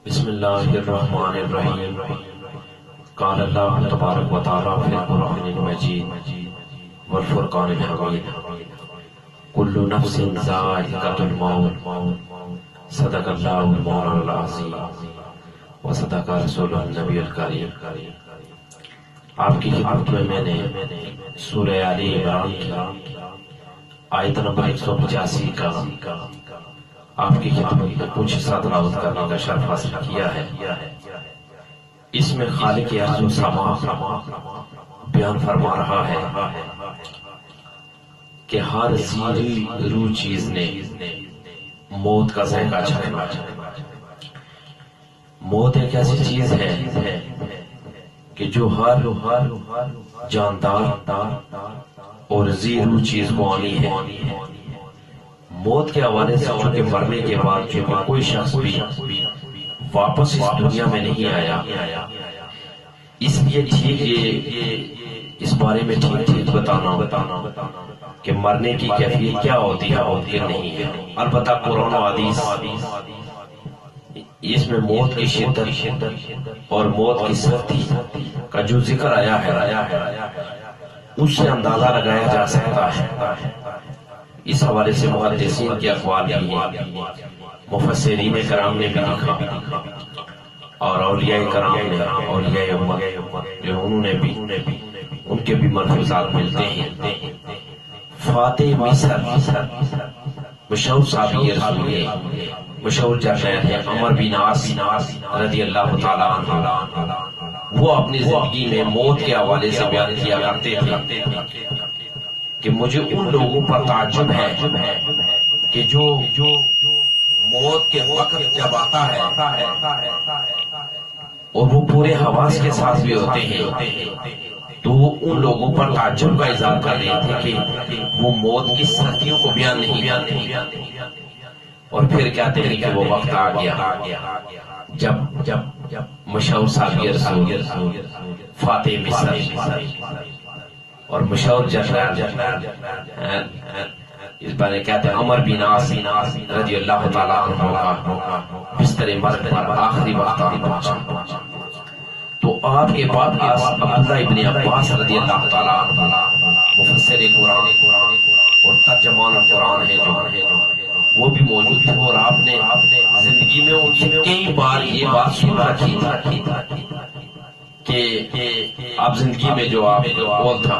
بسم اللہ الرحمن الرحیم۔ قال اللہ تبارک و تعالی فی القرآن المجید والفرقان الحمید، کل نفس ذائقۃ الموت، صدق اللہ المولانا العظیم وصدق رسولہ النبی الکریم۔ آپ کی خدمت میں نے سورہ آل عمران کی آیت نمبر 185 کا آپ کی خدمت میں کچھ حصہ تلاوت کرنے کا شرف حاصل کیا ہے۔ اس میں خالق ارض و سما بیان فرما رہا ہے کہ ہر زیر روح چیز نے موت کا ذائقہ چکھنا۔ موت ایک ایسی چیز ہے کہ جو ہر جاندار اور زیر روح چیز کو آنی ہے۔ موت کے حوالے سے چونکہ مرنے کے بعد چونکہ کوئی شخص بھی واپس اس دنیا میں نہیں آیا، اس لیے ٹھیک یہ اس بارے میں ٹھیک بتانا کہ مرنے کی کیفیت کیا ہوتی ہے اور کیا نہیں ہے۔ البتہ قرآن و حدیث اس میں موت کی شدت اور موت کی سختی کا جو ذکر آیا ہے اس سے اندازہ لگایا جا سکتا ہے۔ اس حوالے سے محدثین کے اقوال بھی ہیں، مفسرین کرام نے بھی لکھا اور اولیاء کرام نے، اولیاء امت جو انہوں نے بھی ان کے بھی ملفوظات ملتے ہیں۔ فاتح مصر مشہور صحابی رسول، مشہور جرنیل ہے عمر بن عاص رضی اللہ تعالیٰ عنہ۔ وہ اپنی زندگی میں موت کے حوالے سے بیان کیا کرتے تھے کہ مجھے ان لوگوں پر تعجب ہے کہ جو موت کے وقت جب آتا ہے اور وہ پورے حواس کے ساتھ بھی ہوتے ہیں تو وہ ان لوگوں پر تعجب کا اظہار کر رہے تھے کہ وہ موت کی سختیوں کو بیان نہیں اور پھر کہتے ہیں کہ وہ وقت آ گیا جب مشہور صحابی رسول فاتح مصر اور مشہور جرنیل اس بارے کہتے ہیں عمر بن عاص رضی اللہ تعالیٰ عنہ کا بستر مرگ پر آخری وقت آن پہنچا تو آپ کے بعد عبداللہ ابن عباس رضی اللہ تعالیٰ عنہ مفسر قرآن اور ترجمان قرآن ہے جو وہ بھی موجود تھے، اور آپ نے زندگی میں ان سے کئی بار یہ بات سن رکھی تھی کہ آپ زندگی میں جو آپ قول تھا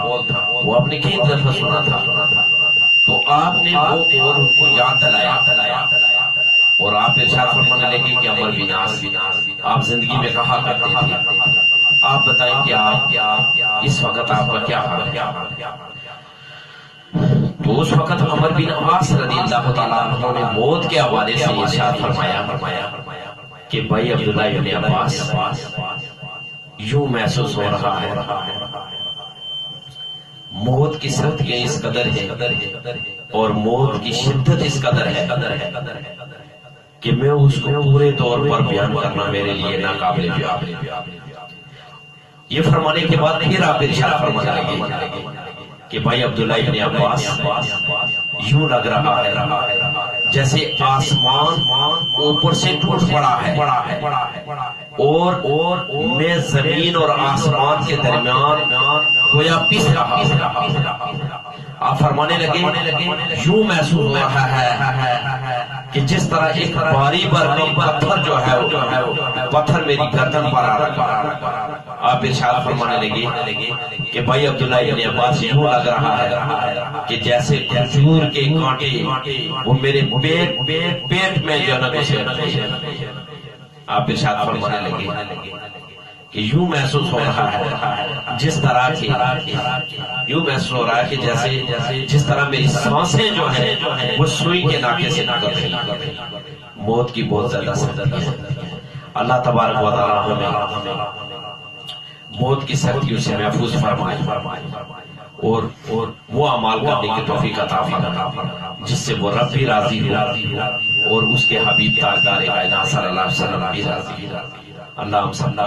وہ آپ نے کئی دفعہ سنا تھا، تو آپ نے وہ قول ان کو یاد دلایا اور آپ ارشاد فرمانے لگے کہ عمر بن عاص آپ زندگی میں کہا کرتے تھے، آپ بتائیں کہ آپ اس وقت آپ کا کیا حال ہے؟ تو اس وقت عمر بن عاص رضی اللہ تعالیٰ عنہ نے موت کے حوالے سے ارشاد فرمایا کہ بھائی عبداللہ ابن عباس یوں محسوس ہو رہا ہے موت کی سختیاں اس قدر ہے اور موت کی شدت اس قدر ہے کہ میں اس کو پورے طور پر بیان کرنا میرے لیے ناقابل بیان۔ یہ فرمانے کے بعد پھر آپ ارشاد فرمانے لگے کہ بھائی عبداللہ ابن عباس یوں لگ رہا ہے جیسے آسمان اوپر سے ٹوٹ پڑا ہے اور میں زمین اور آسمان کے درمیان گویا پس رہا۔ آپ فرمانے لگے یوں محسوس ہو رہا ہے کہ جس طرح ایک باری برقی پتھر جو ہے پتھر میری گردن پر آ رہا۔ آپ ارشاد فرمانے لگے کہ بھائی عبداللہ ابن عباس یوں لگ رہا ہے کہ جیسے کھجور کے کانٹے وہ میرے پیٹ میں جو ہے۔ آپ ارشاد فرمانے لگے کہ یوں محسوس ہو رہا ہے جس طرح یوں محسوس ہو رہا ہے کہ جیسے جس طرح میری سانسیں جو ہیں وہ سوئی کے ناکے سے نکل رہی۔ موت کی بہت زیادہ سختی ہے۔ اللہ تبارک و تعالیٰ ہمیں موت کی سختیوں سے محفوظ فرمائے اور وہ اعمال کرنے کی توفیق عطا فرمائے جس سے وہ رب بھی راضی ہو اور اس کے حبیب تاجدار کائنات صلی اللہ علیہ وسلم بھی راضی۔ اللہ ہم سب